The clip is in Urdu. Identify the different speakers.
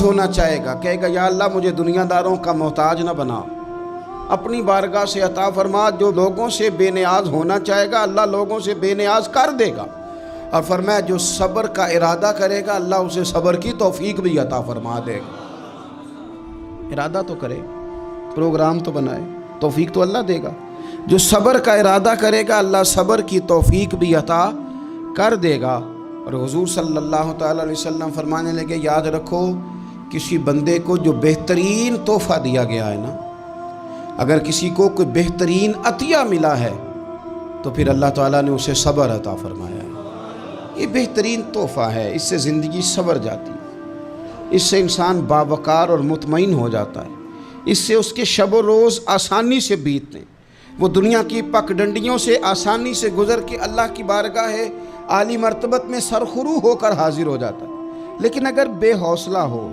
Speaker 1: ہونا چاہے گا، کہے گا یا اللہ مجھے دنیا داروں کا محتاج نہ بنا، اپنی بارگاہ سے عطا فرما۔ جو لوگوں سے بے نیاز ہونا چاہے گا اللہ لوگوں سے بے نیاز کر دے گا، اور فرمایا جو صبر کا ارادہ کرے گا اللہ اسے صبر کی توفیق بھی عطا فرما دے گا۔ ارادہ تو کرے، پروگرام تو بنائے، توفیق تو اللہ دے گا۔ جو صبر کا ارادہ کرے گا اللہ صبر کی توفیق بھی عطا کر دے گا۔ اور حضور صلی اللہ تعالیٰ علیہ وسلم فرمانے لگے یاد رکھو کسی بندے کو جو بہترین تحفہ دیا گیا ہے نا، اگر کسی کو کوئی بہترین عطیہ ملا ہے تو پھر اللہ تعالیٰ نے اسے صبر عطا فرمایا ہے۔ یہ بہترین تحفہ ہے، اس سے زندگی سنور جاتی ہے، اس سے انسان باوقار اور مطمئن ہو جاتا ہے، اس سے اس کے شب و روز آسانی سے بیتتے ہیں، وہ دنیا کی پک ڈنڈیوں سے آسانی سے گزر کے اللہ کی بارگاہ ہے عالی مرتبت میں سرخرو ہو کر حاضر ہو جاتا ہے۔ لیکن اگر بے حوصلہ ہو،